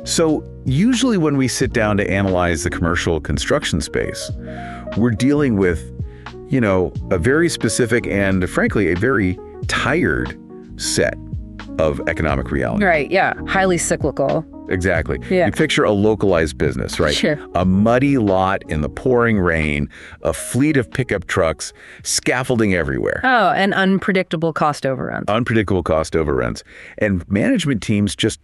So usually when we sit down to analyze the commercial construction space, we're dealing with, a very specific and frankly, a very tired set of economic reality. Right, yeah. Highly cyclical. Exactly. Yeah. You picture a localized business, right? Sure. A muddy lot in the pouring rain, a fleet of pickup trucks, scaffolding everywhere. Oh, and unpredictable cost overruns. Unpredictable cost overruns. And management teams just,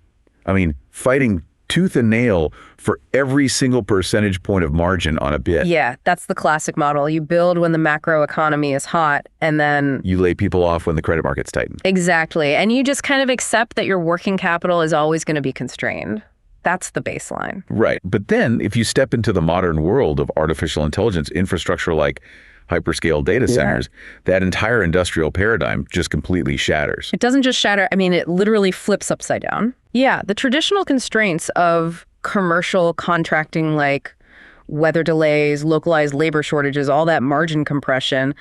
fighting tooth and nail for every single percentage point of margin on a bid. Yeah, that's the classic model. You build when the macro economy is hot, and then you lay people off when the credit markets tighten. Exactly. And you just kind of accept that your working capital is always going to be constrained. That's the baseline. Right. But then if you step into the modern world of artificial intelligence infrastructure like hyperscale data centers, that entire industrial paradigm just completely shatters. It doesn't just shatter. It literally flips upside down. Yeah, the traditional constraints of commercial contracting, like weather delays, localized labor shortages, all that margin compression,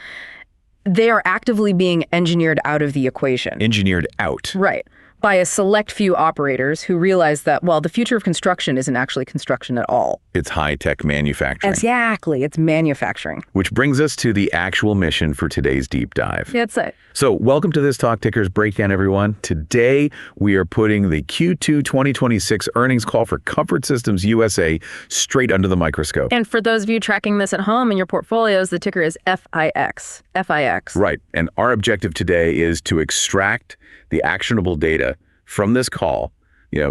they are actively being engineered out of the equation. Engineered out. Right. By a select few operators who realize that, the future of construction isn't actually construction at all. It's high-tech manufacturing. Exactly. It's manufacturing. Which brings us to the actual mission for today's deep dive. That's it. So welcome to this Talk Tickers Breakdown, everyone. Today, we are putting the Q2 2026 earnings call for Comfort Systems USA straight under the microscope. And for those of you tracking this at home in your portfolios, the ticker is FIX. FIX. Right. And our objective today is to extract the actionable data from this call,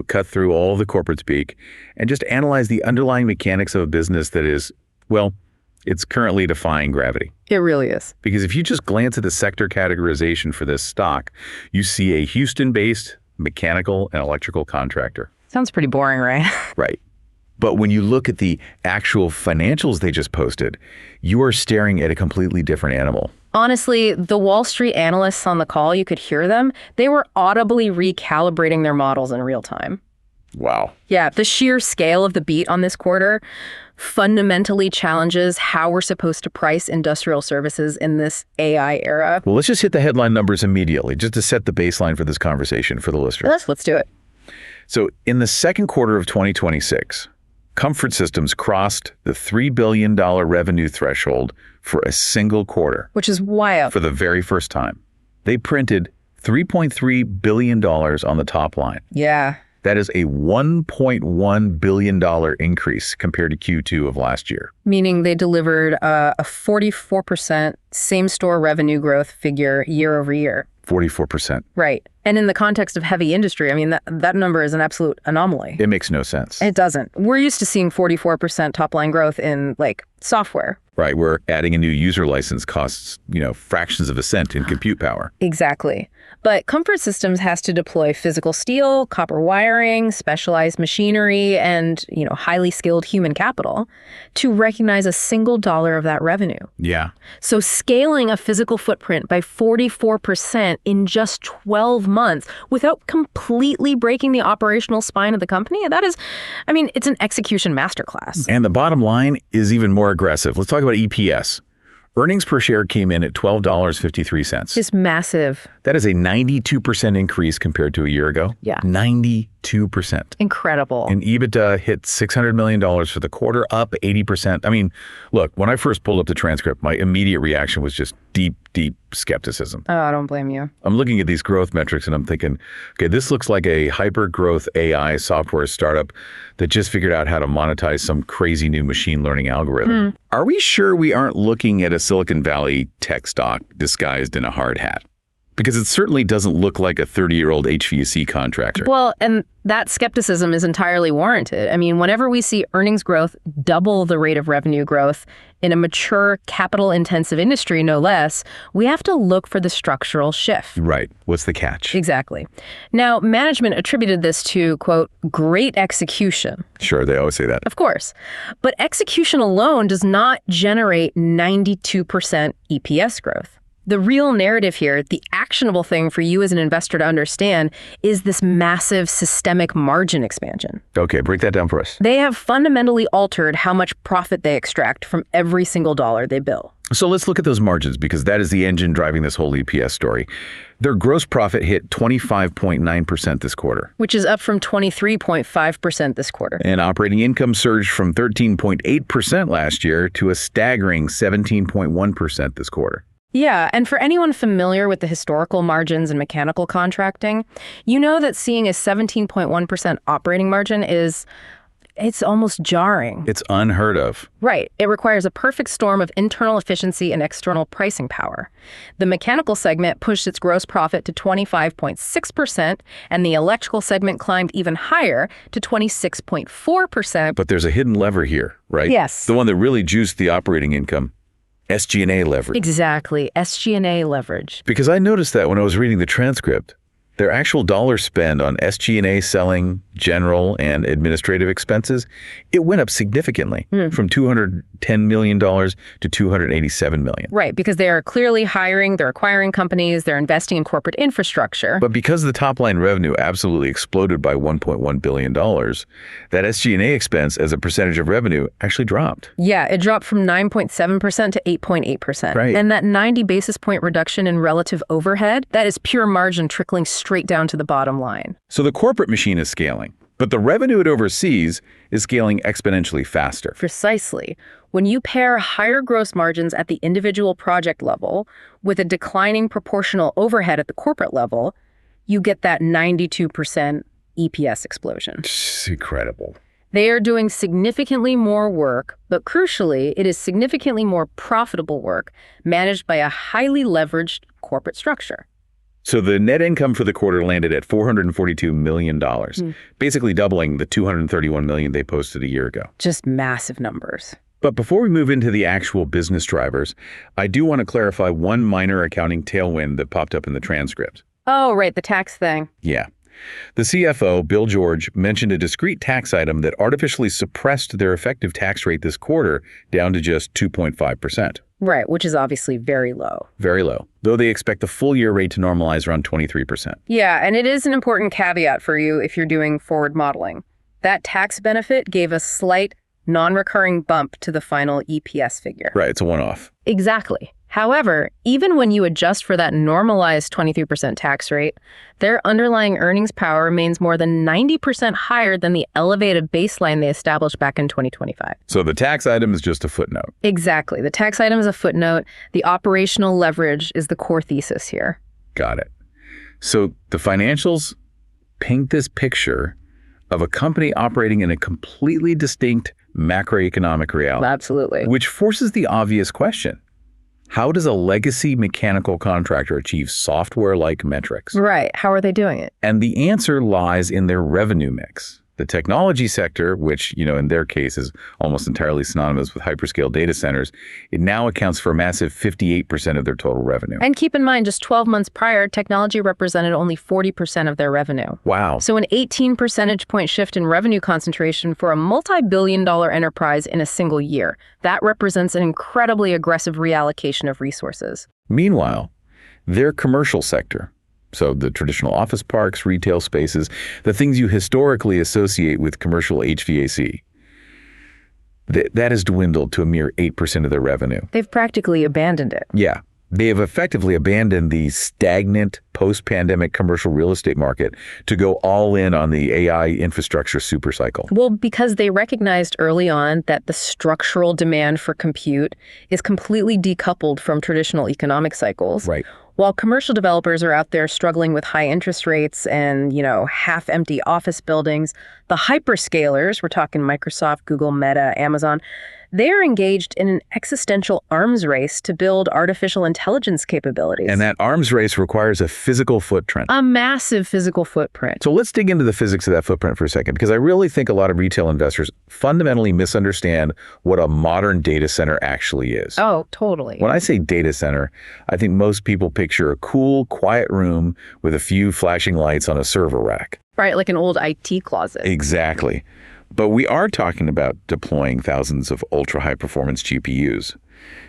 cut through all the corporate speak, and just analyze the underlying mechanics of a business that is, it's currently defying gravity. It really is. Because if you just glance at the sector categorization for this stock, you see a Houston-based mechanical and electrical contractor. Sounds pretty boring, right? Right. But when you look at the actual financials they just posted, you are staring at a completely different animal. Honestly, the Wall Street analysts on the call, you could hear them. They were audibly recalibrating their models in real time. Wow. Yeah, the sheer scale of the beat on this quarter fundamentally challenges how we're supposed to price industrial services in this AI era. Well, let's just hit the headline numbers immediately, just to set the baseline for this conversation for the listener. Let's do it. So in the second quarter of 2026, Comfort Systems crossed the $3 billion revenue threshold for a single quarter. Which is wild. For the very first time. They printed $3.3 billion on the top line. Yeah. That is a $1.1 billion increase compared to Q2 of last year. Meaning they delivered a 44% same-store revenue growth figure year over year. 44%. Right. And in the context of heavy industry, that number is an absolute anomaly. It makes no sense. It doesn't. We're used to seeing 44% top-line growth in, software. Right, where adding a new user license costs, fractions of a cent in compute power. Exactly. But Comfort Systems has to deploy physical steel, copper wiring, specialized machinery, and, highly skilled human capital to recognize a single dollar of that revenue. Yeah. So scaling a physical footprint by 44% in just 12 months without completely breaking the operational spine of the company, that is, it's an execution masterclass. And the bottom line is even more aggressive. Let's talk about EPS. Earnings per share came in at $12.53. It's massive. That is a 92% increase compared to a year ago. Yeah. 92%. Incredible. And EBITDA hit $600 million for the quarter, up 80%. Look, when I first pulled up the transcript, my immediate reaction was just deep skepticism. Oh, I don't blame you. I'm looking at these growth metrics and I'm thinking, okay, this looks like a hyper-growth AI software startup that just figured out how to monetize some crazy new machine learning algorithm. Are we sure we aren't looking at a Silicon Valley tech stock disguised in a hard hat? Because it certainly doesn't look like a 30-year-old HVAC contractor. Well, and that skepticism is entirely warranted. Whenever we see earnings growth double the rate of revenue growth in a mature, capital-intensive industry, no less, we have to look for the structural shift. Right. What's the catch? Exactly. Now, management attributed this to, quote, great execution. Sure, they always say that. Of course. But execution alone does not generate 92% EPS growth. The real narrative here, the actionable thing for you as an investor to understand, is this massive systemic margin expansion. Okay, break that down for us. They have fundamentally altered how much profit they extract from every single dollar they bill. So let's look at those margins, because that is the engine driving this whole EPS story. Their gross profit hit 25.9% this quarter. Which is up from 23.5% this quarter. And operating income surged from 13.8% last year to a staggering 17.1% this quarter. Yeah, and for anyone familiar with the historical margins in mechanical contracting, you know that seeing a 17.1% operating margin it's almost jarring. It's unheard of. Right. It requires a perfect storm of internal efficiency and external pricing power. The mechanical segment pushed its gross profit to 25.6%, and the electrical segment climbed even higher to 26.4%. But there's a hidden lever here, right? Yes. The one that really juiced the operating income. SG&A leverage. Exactly. SG&A leverage. Because I noticed that when I was reading the transcript. Their actual dollar spend on SG&A selling, general, and administrative expenses, it went up significantly from $210 million to $287 million. Right, because they are clearly hiring, they're acquiring companies, they're investing in corporate infrastructure. But because the top-line revenue absolutely exploded by $1.1 billion, that SG&A expense as a percentage of revenue actually dropped. Yeah, it dropped from 9.7% to 8.8%. Right. And that 90 basis point reduction in relative overhead, that is pure margin trickling straight down to the bottom line. So the corporate machine is scaling, but the revenue it oversees is scaling exponentially faster. Precisely. When you pair higher gross margins at the individual project level with a declining proportional overhead at the corporate level, you get that 92% EPS explosion. It's incredible. They are doing significantly more work, but crucially, it is significantly more profitable work managed by a highly leveraged corporate structure. So the net income for the quarter landed at $442 million, basically doubling the $231 million they posted a year ago. Just massive numbers. But before we move into the actual business drivers, I do want to clarify one minor accounting tailwind that popped up in the transcript. Oh, right, the tax thing. Yeah. The CFO, Bill George, mentioned a discrete tax item that artificially suppressed their effective tax rate this quarter down to just 2.5%. Right, which is obviously very low. Very low, though they expect the full year rate to normalize around 23%. Yeah, and it is an important caveat for you if you're doing forward modeling. That tax benefit gave a slight, non-recurring bump to the final EPS figure. Right, it's a one-off. Exactly. However, even when you adjust for that normalized 23% tax rate, their underlying earnings power remains more than 90% higher than the elevated baseline they established back in 2025. So the tax item is just a footnote. Exactly. The tax item is a footnote. The operational leverage is the core thesis here. Got it. So the financials paint this picture of a company operating in a completely distinct macroeconomic reality. Absolutely. Which forces the obvious question. How does a legacy mechanical contractor achieve software-like metrics? Right. How are they doing it? And the answer lies in their revenue mix. The technology sector, which, in their case is almost entirely synonymous with hyperscale data centers, it now accounts for a massive 58% of their total revenue. And keep in mind, just 12 months prior, technology represented only 40% of their revenue. Wow. So an 18 percentage point shift in revenue concentration for a multi-billion-dollar enterprise in a single year. That represents an incredibly aggressive reallocation of resources. Meanwhile, their commercial sector, so the traditional office parks, retail spaces, the things you historically associate with commercial HVAC, that has dwindled to a mere 8% of their revenue. They've practically abandoned it. Yeah. They have effectively abandoned the stagnant post-pandemic commercial real estate market to go all in on the AI infrastructure supercycle. Well, because they recognized early on that the structural demand for compute is completely decoupled from traditional economic cycles. Right. While commercial developers are out there struggling with high interest rates and, half-empty office buildings, the hyperscalers, we're talking Microsoft, Google, Meta, Amazon, they are engaged in an existential arms race to build artificial intelligence capabilities. And that arms race requires a physical footprint. A massive physical footprint. So let's dig into the physics of that footprint for a second, because I really think a lot of retail investors fundamentally misunderstand what a modern data center actually is. Oh, totally. When I say data center, I think most people picture a cool, quiet room with a few flashing lights on a server rack. Right, like an old IT closet. Exactly. But we are talking about deploying thousands of ultra-high performance GPUs.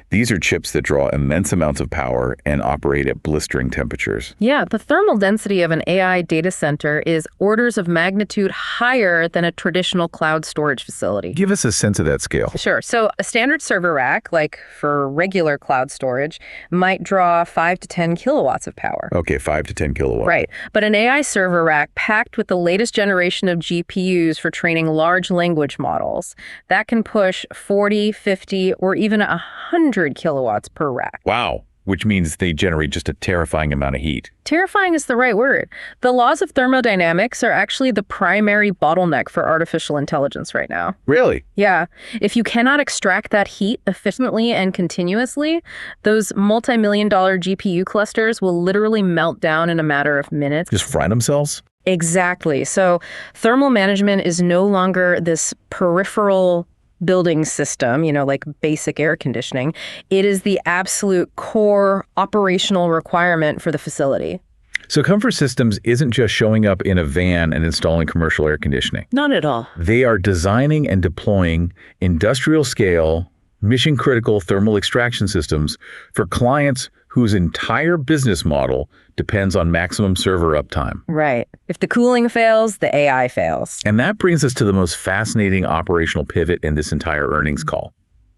These are chips that draw immense amounts of power and operate at blistering temperatures. Yeah, the thermal density of an AI data center is orders of magnitude higher than a traditional cloud storage facility. Give us a sense of that scale. Sure. So a standard server rack, like for regular cloud storage, might draw 5 to 10 kilowatts of power. Okay, 5 to 10 kilowatts. Right. But an AI server rack packed with the latest generation of GPUs for training large language models, that can push 40, 50, or even 100 kilowatts per rack. Wow. Which means they generate just a terrifying amount of heat. Terrifying is the right word. The laws of thermodynamics are actually the primary bottleneck for artificial intelligence right now. Really? Yeah. If you cannot extract that heat efficiently and continuously, those multi-million-dollar GPU clusters will literally melt down in a matter of minutes. Just fry themselves? Exactly. So thermal management is no longer this peripheral building system, like basic air conditioning. It is the absolute core operational requirement for the facility. So Comfort Systems isn't just showing up in a van and installing commercial air conditioning. Not at all. They are designing and deploying industrial scale, mission critical thermal extraction systems for clients whose entire business model depends on maximum server uptime. Right. If the cooling fails, the AI fails. And that brings us to the most fascinating operational pivot in this entire earnings call.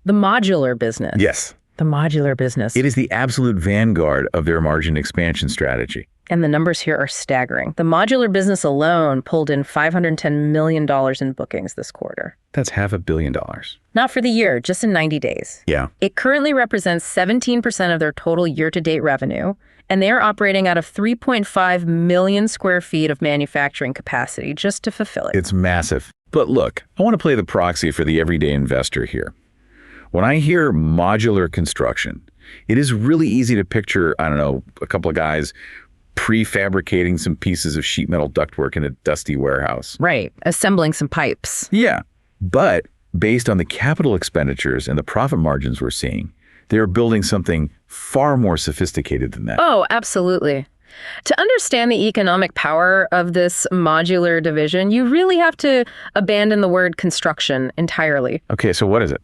The modular business. Yes. The modular business. It is the absolute vanguard of their margin expansion strategy. And the numbers here are staggering. The modular business alone pulled in $510 million in bookings this quarter. That's $500 million. Not for the year, just in 90 days. Yeah. It currently represents 17% of their total year-to-date revenue, and they are operating out of 3.5 million square feet of manufacturing capacity just to fulfill it. It's massive. But look, I want to play the proxy for the everyday investor here. When I hear modular construction, it is really easy to picture, a couple of guys prefabricating some pieces of sheet metal ductwork in a dusty warehouse. Right. Assembling some pipes. Yeah. But based on the capital expenditures and the profit margins we're seeing, they're building something far more sophisticated than that. Oh, absolutely. To understand the economic power of this modular division, you really have to abandon the word construction entirely. Okay, so what is it?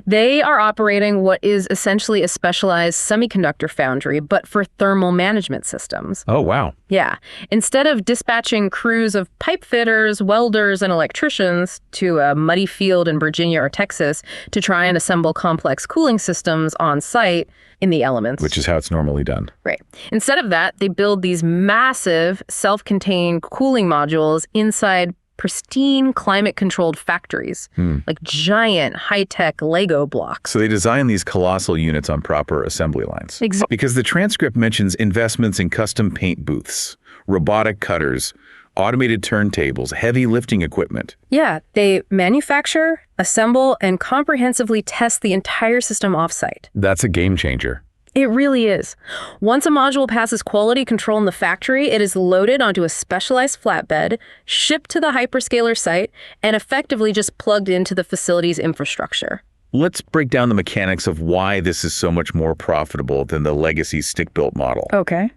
They are operating what is essentially a specialized semiconductor foundry, but for thermal management systems. Oh, wow. Yeah. Instead of dispatching crews of pipe fitters, welders, and electricians to a muddy field in Virginia or Texas to try and assemble complex cooling systems on site in the elements. Which is how it's normally done. Right. Instead of that, they build these massive self-contained cooling modules inside pristine climate-controlled factories, like giant high-tech Lego blocks. So they design these colossal units on proper assembly lines. Exactly. Because the transcript mentions investments in custom paint booths, robotic cutters, automated turntables, heavy lifting equipment. Yeah, they manufacture, assemble, and comprehensively test the entire system offsite. That's a game changer. It really is. Once a module passes quality control in the factory, it is loaded onto a specialized flatbed, shipped to the hyperscaler site, and effectively just plugged into the facility's infrastructure. Let's break down the mechanics of why this is so much more profitable than the legacy stick-built model. Okay.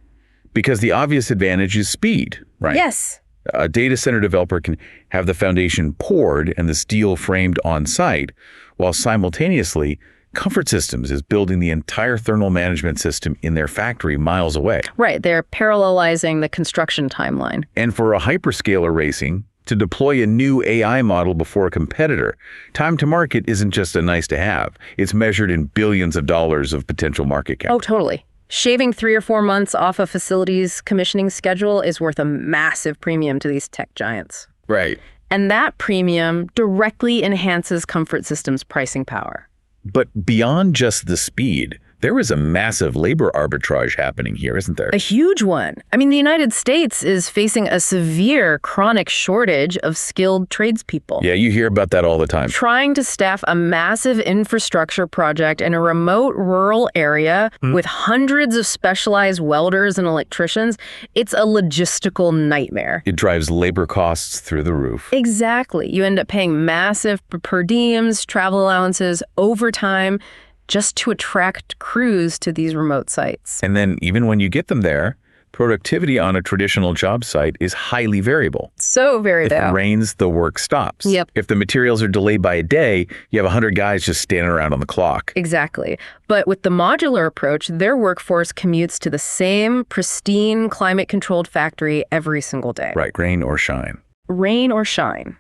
Because the obvious advantage is speed, right? Yes. A data center developer can have the foundation poured and the steel framed on site, while simultaneously, Comfort Systems is building the entire thermal management system in their factory miles away. Right. They're parallelizing the construction timeline. And for a hyperscaler racing to deploy a new AI model before a competitor, time to market isn't just a nice to have. It's measured in billions of dollars of potential market cap. Oh, totally. Shaving 3 or 4 months off a facility's commissioning schedule is worth a massive premium to these tech giants. Right. And that premium directly enhances Comfort Systems' pricing power. But beyond just the speed, there is a massive labor arbitrage happening here, isn't there? A huge one. I mean, the United States is facing a severe chronic shortage of skilled tradespeople. Yeah, you hear about that all the time. Trying to staff a massive infrastructure project in a remote rural area with hundreds of specialized welders and electricians, it's a logistical nightmare. It drives labor costs through the roof. Exactly. You end up paying massive per diems, travel allowances, overtime, just to attract crews to these remote sites. And then even when you get them there, productivity on a traditional job site is highly variable. So If it rains, the work stops. Yep. If the materials are delayed by a day, you have 100 guys just standing around on the clock. Exactly. But with the modular approach, their workforce commutes to the same pristine, climate-controlled factory every single day. Right, rain or shine. Rain or shine.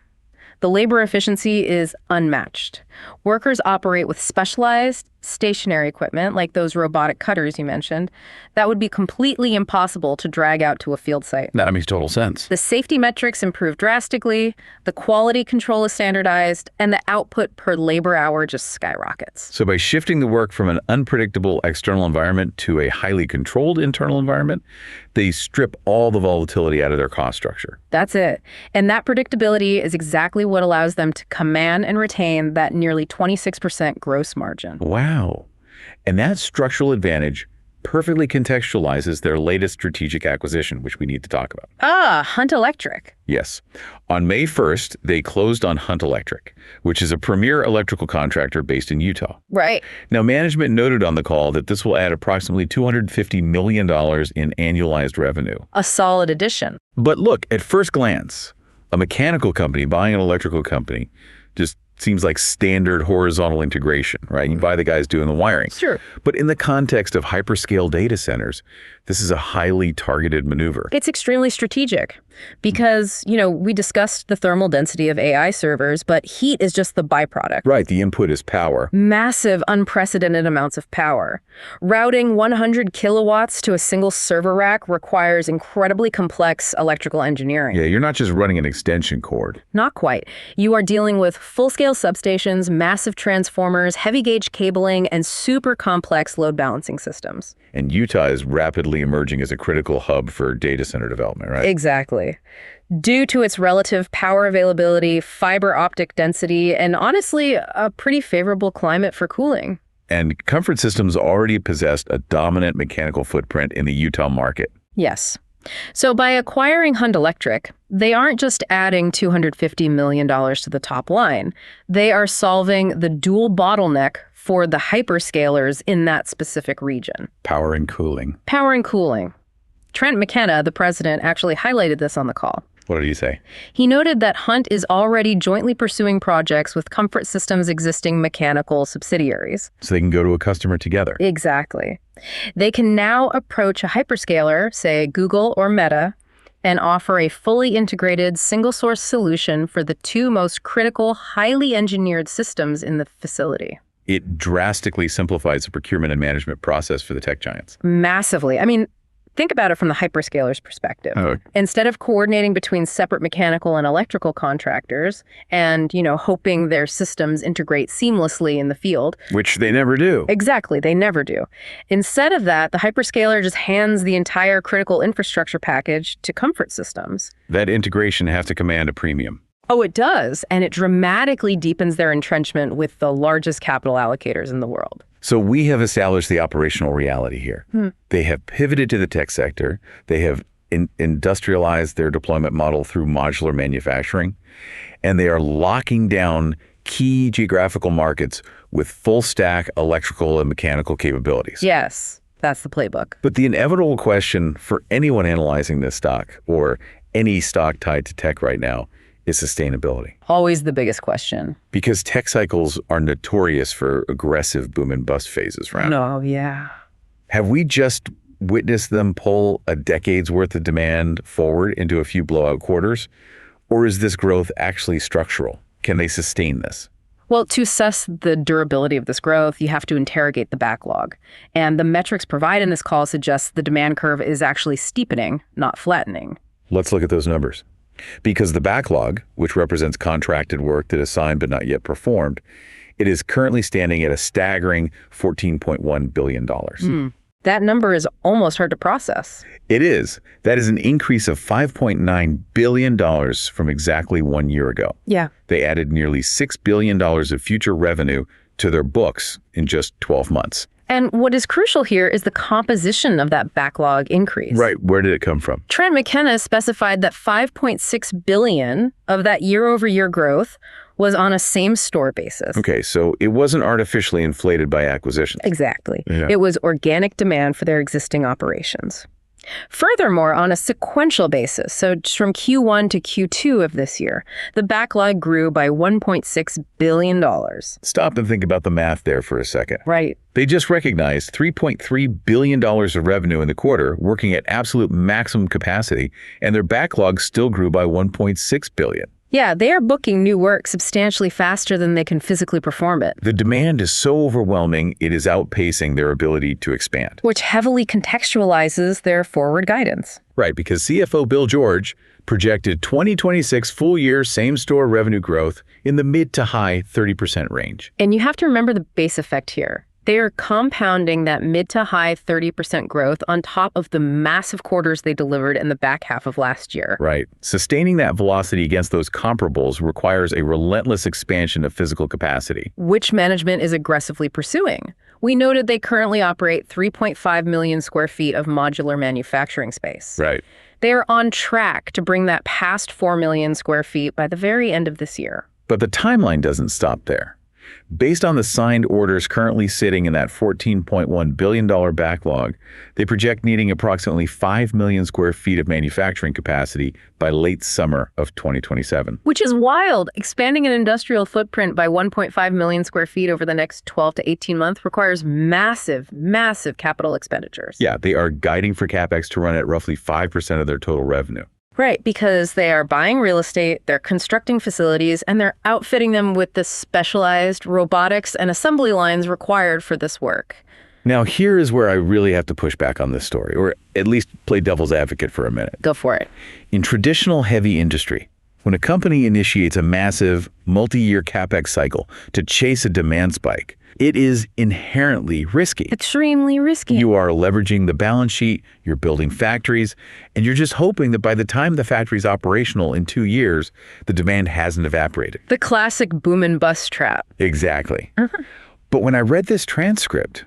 The labor efficiency is unmatched. Workers operate with specialized, stationary equipment, like those robotic cutters you mentioned, that would be completely impossible to drag out to a field site. That makes total sense. The safety metrics improve drastically, the quality control is standardized, and the output per labor hour just skyrockets. So by shifting the work from an unpredictable external environment to a highly controlled internal environment, they strip all the volatility out of their cost structure. That's it. And that predictability is exactly what allows them to command and retain that nearly 26% gross margin. Wow. And that structural advantage perfectly contextualizes their latest strategic acquisition, which we need to talk about. Hunt Electric. Yes. On May 1st, they closed on Hunt Electric, which is a premier electrical contractor based in Utah. Right. Now, management noted on the call that this will add approximately $250 million in annualized revenue. A solid addition. But look, at first glance, a mechanical company buying an electrical company just seems like standard horizontal integration, right? You buy the guys doing the wiring. Sure. But in the context of hyperscale data centers, this is a highly targeted maneuver. It's extremely strategic because, we discussed the thermal density of AI servers, but heat is just the byproduct. Right, the input is power. Massive, unprecedented amounts of power. Routing 100 kilowatts to a single server rack requires incredibly complex electrical engineering. Yeah, you're not just running an extension cord. Not quite. You are dealing with full-scale substations, massive transformers, heavy-gauge cabling, and super complex load balancing systems. And Utah is rapidly emerging as a critical hub for data center development, right? Exactly. Due to its relative power availability, fiber optic density, and honestly, a pretty favorable climate for cooling. And Comfort Systems already possessed a dominant mechanical footprint in the Utah market. Yes. So by acquiring Hunt Electric, they aren't just adding $250 million to the top line. They are solving the dual bottleneck for the hyperscalers in that specific region. Power and cooling. Power and cooling. Trent McKenna, the president, actually highlighted this on the call. What did he say? He noted that Hunt is already jointly pursuing projects with Comfort Systems' existing mechanical subsidiaries. So they can go to a customer together. Exactly. They can now approach a hyperscaler, say Google or Meta, and offer a fully integrated single-source solution for the two most critical, highly engineered systems in the facility. It drastically simplifies the procurement and management process for the tech giants. Massively. I mean, think about it from the hyperscaler's perspective. Oh. Instead of coordinating between separate mechanical and electrical contractors and, hoping their systems integrate seamlessly in the field. Which they never do. Exactly, they never do. Instead of that, the hyperscaler just hands the entire critical infrastructure package to Comfort Systems. That integration has to command a premium. Oh, it does, and it dramatically deepens their entrenchment with the largest capital allocators in the world. So we have established the operational reality here. They have pivoted to the tech sector. They have industrialized their deployment model through modular manufacturing, and they are locking down key geographical markets with full stack electrical and mechanical capabilities. Yes, that's the playbook. But the inevitable question for anyone analyzing this stock or any stock tied to tech right now is sustainability. Always the biggest question. Because tech cycles are notorious for aggressive boom and bust phases, right? No, yeah. Have we just witnessed them pull a decade's worth of demand forward into a few blowout quarters? Or is this growth actually structural? Can they sustain this? Well, to assess the durability of this growth, you have to interrogate the backlog. And the metrics provided in this call suggest the demand curve is actually steepening, not flattening. Let's look at those numbers. Because the backlog, which represents contracted work that is signed but not yet performed, it is currently standing at a staggering $14.1 billion. That number is almost hard to process. It is. That is an increase of $5.9 billion from exactly 1 year ago. Yeah. They added nearly $6 billion of future revenue to their books in just 12 months. And what is crucial here is the composition of that backlog increase. Right. Where did it come from? Trent McKenna specified that $5.6 billion of that year-over-year growth was on a same-store basis. Okay, so it wasn't artificially inflated by acquisitions. Exactly. Yeah. It was organic demand for their existing operations. Furthermore, on a sequential basis, so just from Q1 to Q2 of this year, the backlog grew by $1.6 billion. Stop and think about the math there for a second. Right. They just recognized $3.3 billion of revenue in the quarter, working at absolute maximum capacity, and their backlog still grew by $1.6 billion. Yeah, they are booking new work substantially faster than they can physically perform it. The demand is so overwhelming, it is outpacing their ability to expand. Which heavily contextualizes their forward guidance. Right, because CFO Bill George projected 2026 full-year same-store revenue growth in the mid to high 30% range. And you have to remember the base effect here. They are compounding that mid to high 30% growth on top of the massive quarters they delivered in the back half of last year. Right. Sustaining that velocity against those comparables requires a relentless expansion of physical capacity, which management is aggressively pursuing. We noted they currently operate 3.5 million square feet of modular manufacturing space. Right. They are on track to bring that past 4 million square feet by the very end of this year. But the timeline doesn't stop there. Based on the signed orders currently sitting in that $14.1 billion backlog, they project needing approximately 5 million square feet of manufacturing capacity by late summer of 2027. Which is wild. Expanding an industrial footprint by 1.5 million square feet over the next 12 to 18 months requires massive, massive capital expenditures. Yeah, they are guiding for CapEx to run at roughly 5% of their total revenue. Right, because they are buying real estate, they're constructing facilities, and they're outfitting them with the specialized robotics and assembly lines required for this work. Now, here is where I really have to push back on this story, or at least play devil's advocate for a minute. Go for it. In traditional heavy industry, when a company initiates a massive, multi-year CapEx cycle to chase a demand spike, it is inherently risky. Extremely risky. You are leveraging the balance sheet, you're building factories, and you're just hoping that by the time the factory's operational in 2 years, the demand hasn't evaporated. The classic boom and bust trap. Exactly. But when I read this transcript,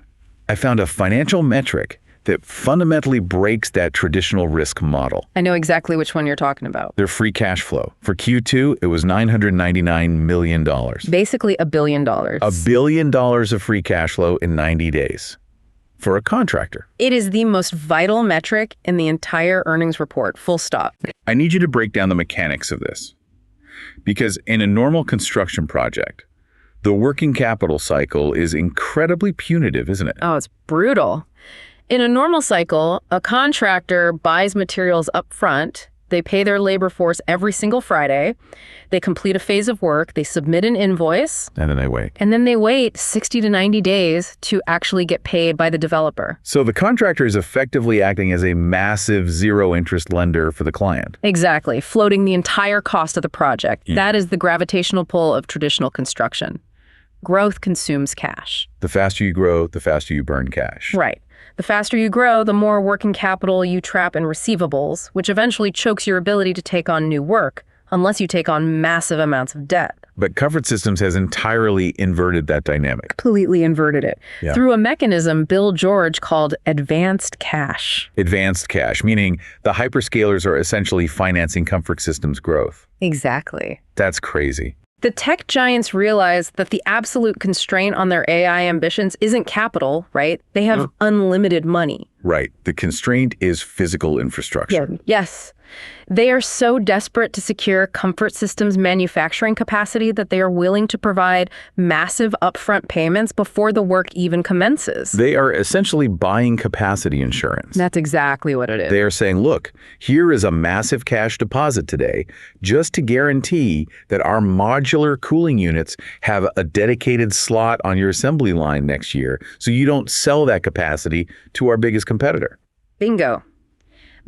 I found a financial metric that fundamentally breaks that traditional risk model. I know exactly which one you're talking about. Their free cash flow. For Q2, it was $999 million. Basically $1 billion. $1 billion of free cash flow in 90 days. For a contractor. It is the most vital metric in the entire earnings report, full stop. I need you to break down the mechanics of this. Because in a normal construction project, the working capital cycle is incredibly punitive, isn't it? Oh, it's brutal. In a normal cycle, a contractor buys materials up front, they pay their labor force every single Friday, they complete a phase of work, they submit an invoice, and then they wait. And then they wait 60 to 90 days to actually get paid by the developer. So the contractor is effectively acting as a massive zero-interest lender for the client. Exactly, floating the entire cost of the project. Yeah. That is the gravitational pull of traditional construction. Growth consumes cash. The faster you grow, the faster you burn cash. Right. The faster you grow, the more working capital you trap in receivables, which eventually chokes your ability to take on new work, unless you take on massive amounts of debt. But Comfort Systems has entirely inverted that dynamic. Completely inverted it. Yeah. Through a mechanism Bill George called advanced cash. Advanced cash, meaning the hyperscalers are essentially financing Comfort Systems' growth. Exactly. That's crazy. The tech giants realize that the absolute constraint on their AI ambitions isn't capital, right? They have unlimited money. Right. The constraint is physical infrastructure. Yeah. Yes. They are so desperate to secure Comfort Systems manufacturing capacity that they are willing to provide massive upfront payments before the work even commences. They are essentially buying capacity insurance. That's exactly what it is. They are saying, look, here is a massive cash deposit today just to guarantee that our modular cooling units have a dedicated slot on your assembly line next year so you don't sell that capacity to our biggest competitor. Bingo.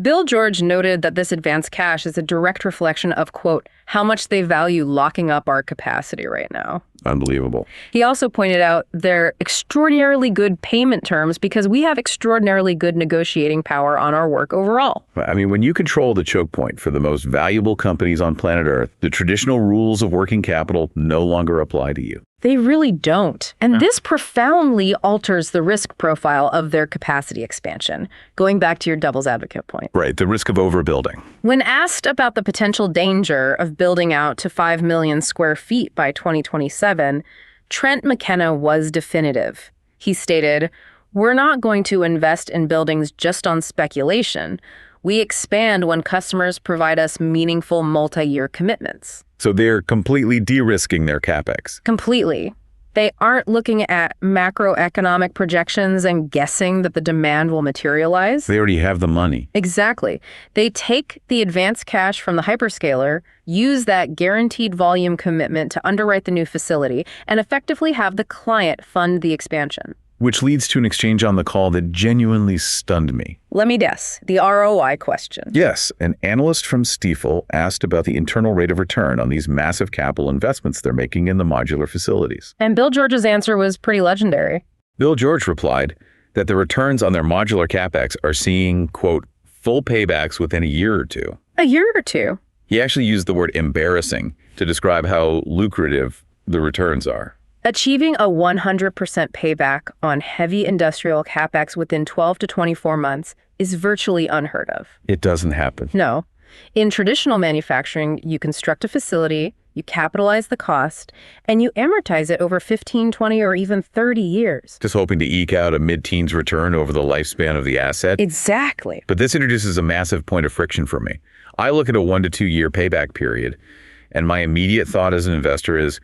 Bill George noted that this advanced cash is a direct reflection of, quote, how much they value locking up our capacity right now. Unbelievable. He also pointed out their extraordinarily good payment terms because we have extraordinarily good negotiating power on our work overall. I mean, when you control the choke point for the most valuable companies on planet Earth, the traditional rules of working capital no longer apply to you. They really don't. And this profoundly alters the risk profile of their capacity expansion, going back to your devil's advocate point. Right, the risk of overbuilding. When asked about the potential danger of building out to 5 million square feet by 2027, Trent McKenna was definitive. He stated, We're not going to invest in buildings just on speculation. We expand when customers provide us meaningful multi-year commitments. So they're completely de-risking their CapEx. Completely. They aren't looking at macroeconomic projections and guessing that the demand will materialize. They already have the money. Exactly. They take the advance cash from the hyperscaler, use that guaranteed volume commitment to underwrite the new facility, and effectively have the client fund the expansion. Which leads to an exchange on the call that genuinely stunned me. Let me guess, the ROI question. Yes, an analyst from Stifel asked about the internal rate of return on these massive capital investments they're making in the modular facilities. And Bill George's answer was pretty legendary. Bill George replied that the returns on their modular capex are seeing, quote, full paybacks within a year or two. A year or two? He actually used the word embarrassing to describe how lucrative the returns are. Achieving a 100% payback on heavy industrial capex within 12 to 24 months is virtually unheard of. It doesn't happen. No. In traditional manufacturing, you construct a facility, you capitalize the cost, and you amortize it over 15, 20, or even 30 years. Just hoping to eke out a mid-teens return over the lifespan of the asset. Exactly. But this introduces a massive point of friction for me. I look at a 1 to 2 year payback period, and my immediate thought as an investor is,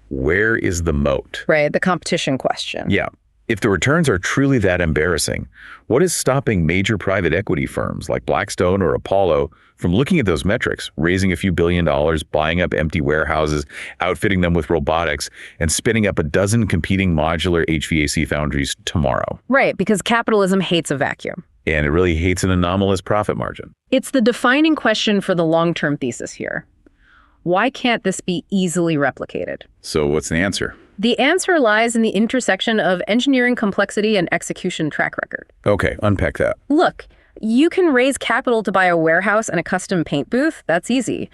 where is the moat? Right, the competition question. Yeah. If the returns are truly that embarrassing, what is stopping major private equity firms like Blackstone or Apollo from looking at those metrics, raising a few $1 billion, buying up empty warehouses, outfitting them with robotics, and spinning up a dozen competing modular HVAC foundries tomorrow? Right, because capitalism hates a vacuum. And it really hates an anomalous profit margin. It's the defining question for the long-term thesis here. Why can't this be easily replicated? So what's the answer? The answer lies in the intersection of engineering complexity and execution track record. Okay, unpack that. Look, you can raise capital to buy a warehouse and a custom paint booth. That's easy.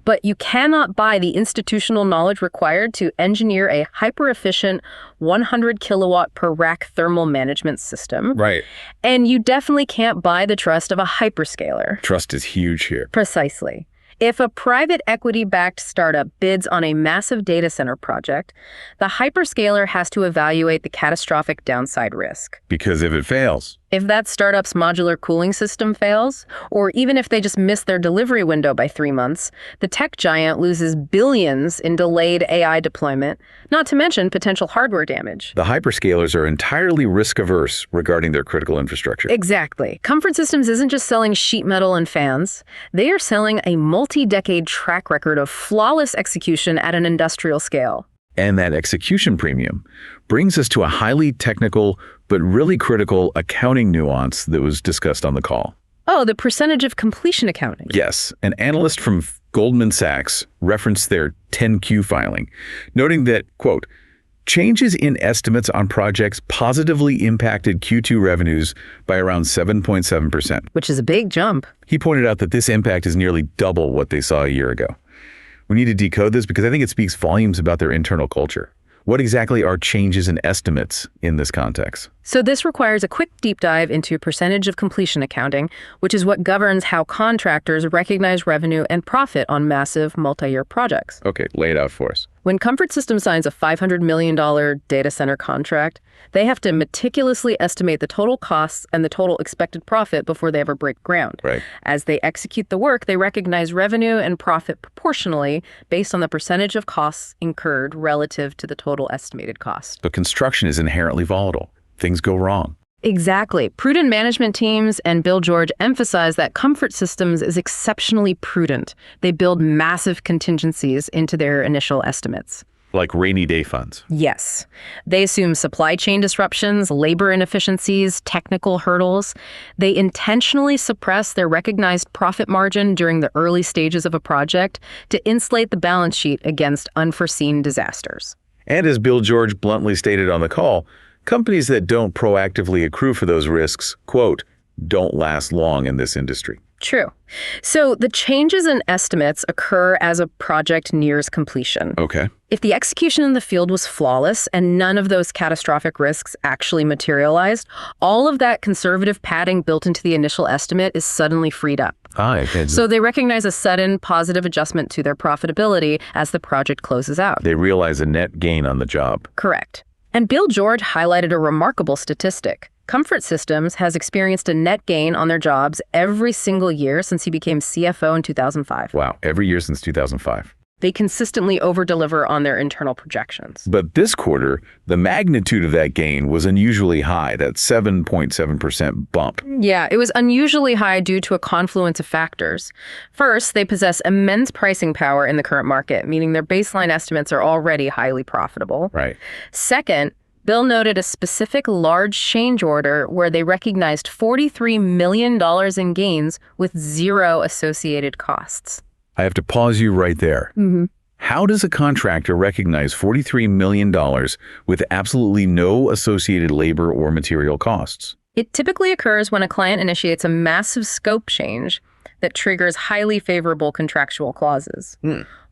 But you cannot buy the institutional knowledge required to engineer a hyper-efficient 100 kilowatt per rack thermal management system. Right. And you definitely can't buy the trust of a hyperscaler. Trust is huge here. Precisely. If a private equity-backed startup bids on a massive data center project, the hyperscaler has to evaluate the catastrophic downside risk. Because if it fails, If that startup's modular cooling system fails, or even if they just miss their delivery window by 3 months, the tech giant loses billions in delayed AI deployment, not to mention potential hardware damage. the hyperscalers are entirely risk-averse regarding their critical infrastructure. Exactly. Comfort Systems isn't just selling sheet metal and fans. They are selling a multi-decade track record of flawless execution at an industrial scale. And that execution premium brings us to a highly technical but really critical accounting nuance that was discussed on the call. Oh, the percentage of completion accounting. Yes, an analyst from Goldman Sachs referenced their 10Q filing, noting that, quote, changes in estimates on projects positively impacted Q2 revenues by around 7.7%. Which is a big jump. He pointed out that this impact is nearly double what they saw a year ago. We need to decode this because I think it speaks volumes about their internal culture. What exactly are changes in estimates in this context? So this requires a quick deep dive into percentage of completion accounting, which is what governs how contractors recognize revenue and profit on massive multi-year projects. Okay, lay it out for us. When Comfort Systems signs a $500 million data center contract, they have to meticulously estimate the total costs and the total expected profit before they ever break ground. Right. As they execute the work, they recognize revenue and profit proportionally based on the percentage of costs incurred relative to the total estimated cost. But construction is inherently volatile. Things go wrong. Exactly. Prudent management teams and Bill George emphasize that Comfort Systems is exceptionally prudent. They build massive contingencies into their initial estimates. Like rainy day funds. Yes. They assume supply chain disruptions, labor inefficiencies, technical hurdles. They intentionally suppress their recognized profit margin during the early stages of a project to insulate the balance sheet against unforeseen disasters. And as Bill George bluntly stated on the call, companies that don't proactively accrue for those risks, quote, don't last long in this industry. True. So the changes in estimates occur as a project nears completion. Okay. If the execution in the field was flawless and none of those catastrophic risks actually materialized, all of that conservative padding built into the initial estimate is suddenly freed up. So they recognize a sudden positive adjustment to their profitability as the project closes out. They realize a net gain on the job. Correct. And Bill George highlighted a remarkable statistic. Comfort Systems has experienced a net gain on their jobs every single year since he became CFO in 2005. Wow, every year since 2005. They consistently over-deliver on their internal projections. But this quarter, the magnitude of that gain was unusually high, that 7.7% bump. Yeah, it was unusually high due to a confluence of factors. First, they possess immense pricing power in the current market, meaning their baseline estimates are already highly profitable. Right. Second, Bill noted a specific large change order where they recognized $43 million in gains with zero associated costs. I have to pause you right there. How does a contractor recognize $43 million with absolutely no associated labor or material costs? It typically occurs when a client initiates a massive scope change that triggers highly favorable contractual clauses.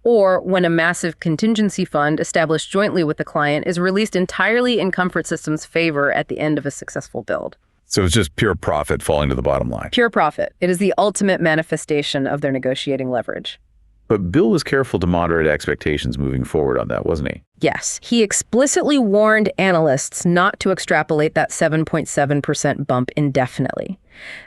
Or when a massive contingency fund established jointly with the client is released entirely in Comfort Systems' favor at the end of a successful build. So it's just pure profit falling to the bottom line. Pure profit. It is the ultimate manifestation of their negotiating leverage. But Bill was careful to moderate expectations moving forward on that, wasn't he? Yes, he explicitly warned analysts not to extrapolate that 7.7% bump indefinitely.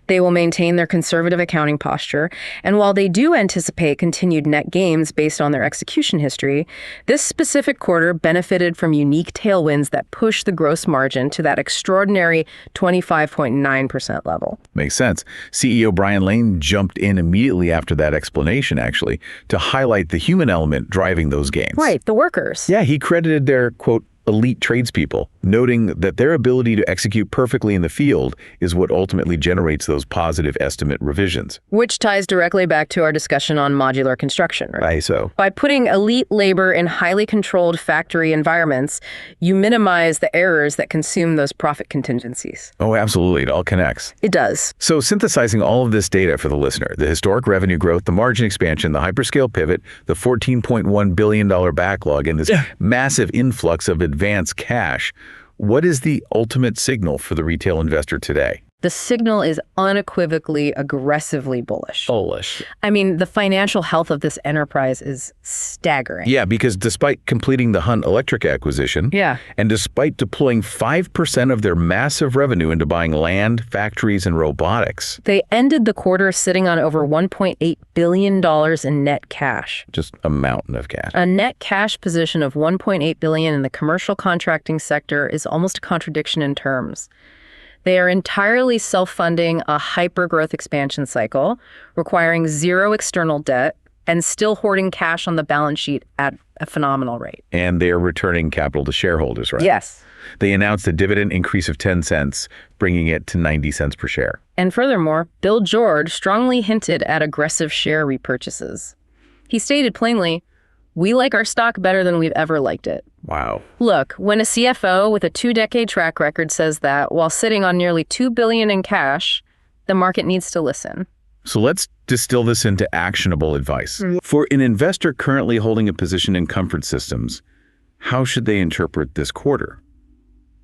They will maintain their conservative accounting posture, and while they do anticipate continued net gains based on their execution history, this specific quarter benefited from unique tailwinds that pushed the gross margin to that extraordinary 25.9% level. Makes sense. CEO Brian Lane jumped in immediately after that explanation, actually, to highlight the human element driving those gains. Right, the workers. Yeah, he credited their, quote, elite tradespeople, noting that their ability to execute perfectly in the field is what ultimately generates those positive estimate revisions. Which ties directly back to our discussion on modular construction, right? So. By putting elite labor in highly controlled factory environments, you minimize the errors that consume those profit contingencies. Oh, absolutely. It all connects. It does. So synthesizing all of this data for the listener, the historic revenue growth, the margin expansion, the hyperscale pivot, the $14.1 billion backlog, and this massive influx of advanced cash, what is the ultimate signal for the retail investor today? The signal is unequivocally aggressively bullish. I mean, the financial health of this enterprise is staggering. Yeah, because despite completing the Hunt Electric acquisition, and despite deploying 5% of their massive revenue into buying land, factories, and robotics, they ended the quarter sitting on over $1.8 billion in net cash. Just a mountain of cash. A net cash position of $1.8 billion in the commercial contracting sector is almost a contradiction in terms. They are entirely self-funding a hyper-growth expansion cycle, requiring zero external debt, and still hoarding cash on the balance sheet at a phenomenal rate. And they are returning capital to shareholders, right? Yes. They announced a dividend increase of 10 cents, bringing it to 90 cents per share. And furthermore, Bill George strongly hinted at aggressive share repurchases. He stated plainly, "We like our stock better than we've ever liked it." Wow. Look, when a CFO with a 2-decade track record says that while sitting on nearly $2 billion in cash, the market needs to listen. So let's distill this into actionable advice. For an investor currently holding a position in Comfort Systems, how should they interpret this quarter?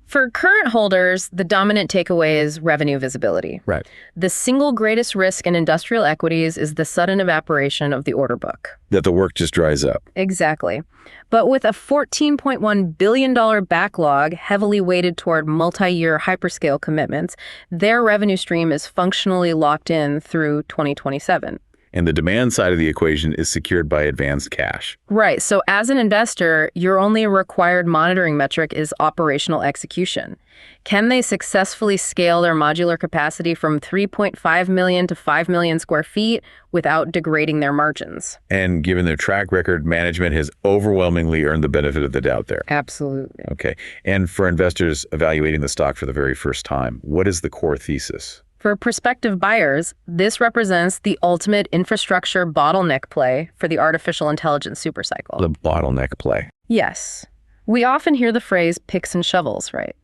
For current holders, the dominant takeaway is revenue visibility. Right. The single greatest risk in industrial equities is the sudden evaporation of the order book. That the work just dries up. Exactly. But with a $14.1 billion backlog heavily weighted toward multi-year hyperscale commitments, their revenue stream is functionally locked in through 2027. And the demand side of the equation is secured by advanced cash. Right. So as an investor, your only required monitoring metric is operational execution. Can they successfully scale their modular capacity from 3.5 million to 5 million square feet without degrading their margins? And given their track record, management has overwhelmingly earned the benefit of the doubt there. Absolutely. Okay. And for investors evaluating the stock for the very first time, what is the core thesis? For prospective buyers, this represents the ultimate infrastructure bottleneck play for the artificial intelligence supercycle. The bottleneck play. Yes. We often hear the phrase picks and shovels, right?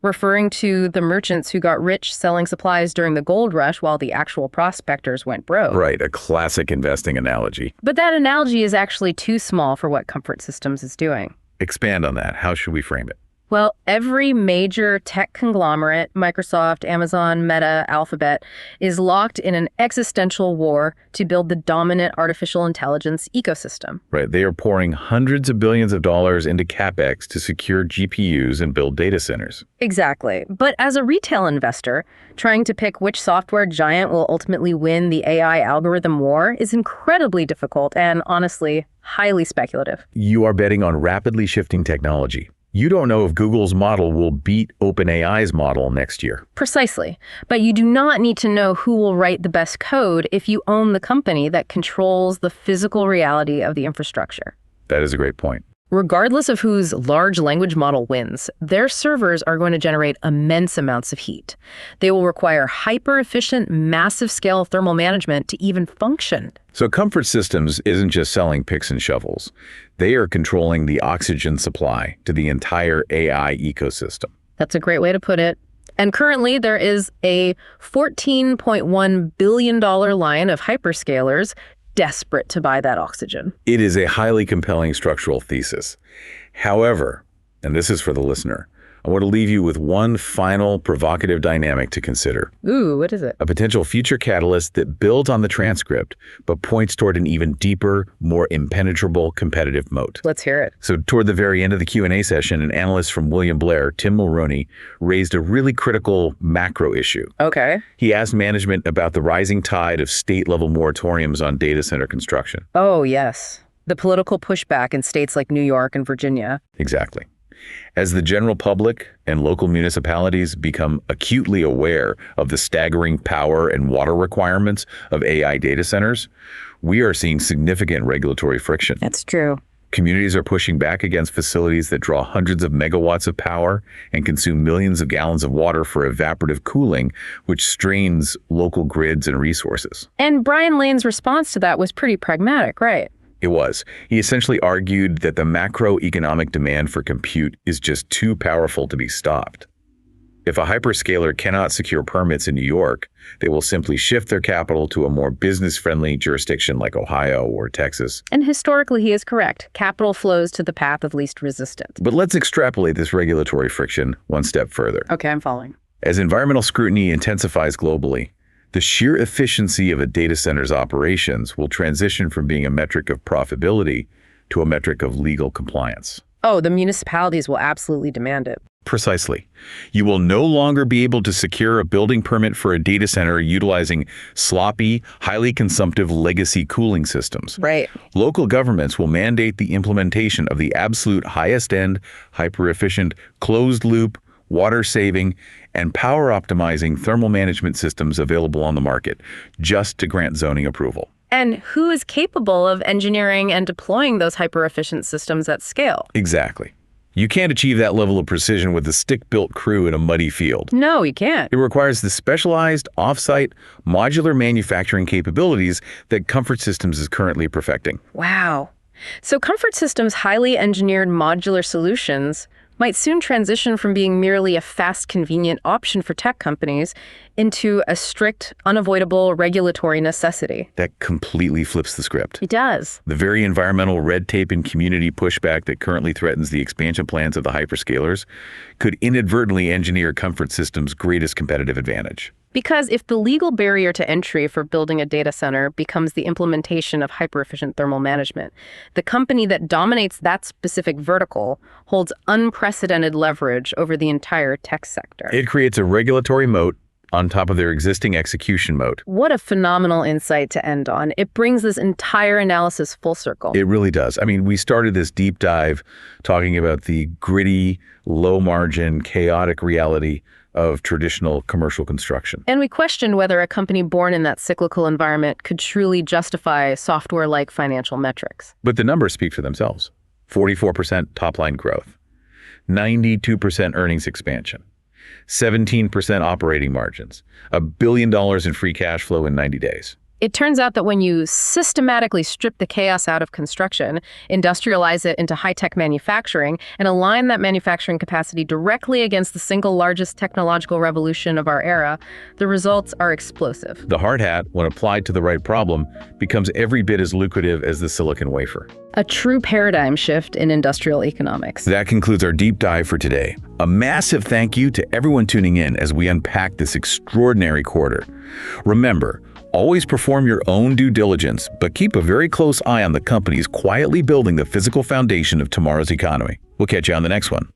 Referring to the merchants who got rich selling supplies during the gold rush while the actual prospectors went broke. Right, a classic investing analogy. But that analogy is actually too small for what Comfort Systems is doing. Expand on that. How should we frame it? Well, every major tech conglomerate, Microsoft, Amazon, Meta, Alphabet, is locked in an existential war to build the dominant artificial intelligence ecosystem. Right. They are pouring hundreds of billions of dollars into CapEx to secure GPUs and build data centers. Exactly. But as a retail investor, trying to pick which software giant will ultimately win the AI algorithm war is incredibly difficult and, honestly, highly speculative. You are betting on rapidly shifting technology. You don't know if Google's model will beat OpenAI's model next year. Precisely. But you do not need to know who will write the best code if you own the company that controls the physical reality of the infrastructure. That is a great point. Regardless of whose large language model wins, their servers are going to generate immense amounts of heat. They will require hyper-efficient, massive-scale thermal management to even function. So Comfort Systems isn't just selling picks and shovels. They are controlling the oxygen supply to the entire AI ecosystem. That's a great way to put it. And currently, there is a $14.1 billion line of hyperscalers desperate to buy that oxygen. It is a highly compelling structural thesis. However, and this is for the listener, I want to leave you with one final provocative dynamic to consider. Ooh, what is it? A potential future catalyst that builds on the transcript, but points toward an even deeper, more impenetrable competitive moat. Let's hear it. So toward the very end of the Q&A session, an analyst from William Blair, Tim Mulroney, raised a really critical macro issue. Okay. He asked management about the rising tide of state-level moratoriums on data center construction. Oh, yes. The political pushback in states like New York and Virginia. Exactly. As the general public and local municipalities become acutely aware of the staggering power and water requirements of AI data centers, we are seeing significant regulatory friction. That's true. Communities are pushing back against facilities that draw hundreds of megawatts of power and consume millions of gallons of water for evaporative cooling, which strains local grids and resources. And Brian Lane's response to that was pretty pragmatic, right? It was. He essentially argued that the macroeconomic demand for compute is just too powerful to be stopped. If a hyperscaler cannot secure permits in New York, they will simply shift their capital to a more business-friendly jurisdiction like Ohio or Texas. And historically, he is correct. Capital flows to the path of least resistance. But let's extrapolate this regulatory friction one step further. Okay, I'm following. As environmental scrutiny intensifies globally, the sheer efficiency of a data center's operations will transition from being a metric of profitability to a metric of legal compliance. Oh, the municipalities will absolutely demand it. Precisely. You will no longer be able to secure a building permit for a data center utilizing sloppy, highly consumptive legacy cooling systems. Right. Local governments will mandate the implementation of the absolute highest-end, hyper-efficient, closed-loop, water-saving, and power-optimizing thermal management systems available on the market, just to grant zoning approval. And who is capable of engineering and deploying those hyper-efficient systems at scale? Exactly. You can't achieve that level of precision with a stick-built crew in a muddy field. No, you can't. It requires the specialized, off-site, modular manufacturing capabilities that Comfort Systems is currently perfecting. Wow. So Comfort Systems' highly engineered modular solutions might soon transition from being merely a fast, convenient option for tech companies into a strict, unavoidable regulatory necessity. That completely flips the script. It does. The very environmental red tape and community pushback that currently threatens the expansion plans of the hyperscalers could inadvertently engineer Comfort Systems' greatest competitive advantage. Because if the legal barrier to entry for building a data center becomes the implementation of hyper-efficient thermal management, the company that dominates that specific vertical holds unprecedented leverage over the entire tech sector. It creates a regulatory moat on top of their existing execution moat. What a phenomenal insight to end on. It brings this entire analysis full circle. It really does. I mean, we started this deep dive talking about the gritty, low-margin, chaotic reality of traditional commercial construction. And we questioned whether a company born in that cyclical environment could truly justify software-like financial metrics. But the numbers speak for themselves. 44% top-line growth, 92% earnings expansion, 17% operating margins, $1 billion in free cash flow in 90 days. It turns out that when you systematically strip the chaos out of construction, industrialize it into high-tech manufacturing, and align that manufacturing capacity directly against the single largest technological revolution of our era, the results are explosive. The hard hat, when applied to the right problem, becomes every bit as lucrative as the silicon wafer. A true paradigm shift in industrial economics. That concludes our deep dive for today. A massive thank you to everyone tuning in as we unpack this extraordinary quarter. Remember, always perform your own due diligence, but keep a very close eye on the companies quietly building the physical foundation of tomorrow's economy. We'll catch you on the next one.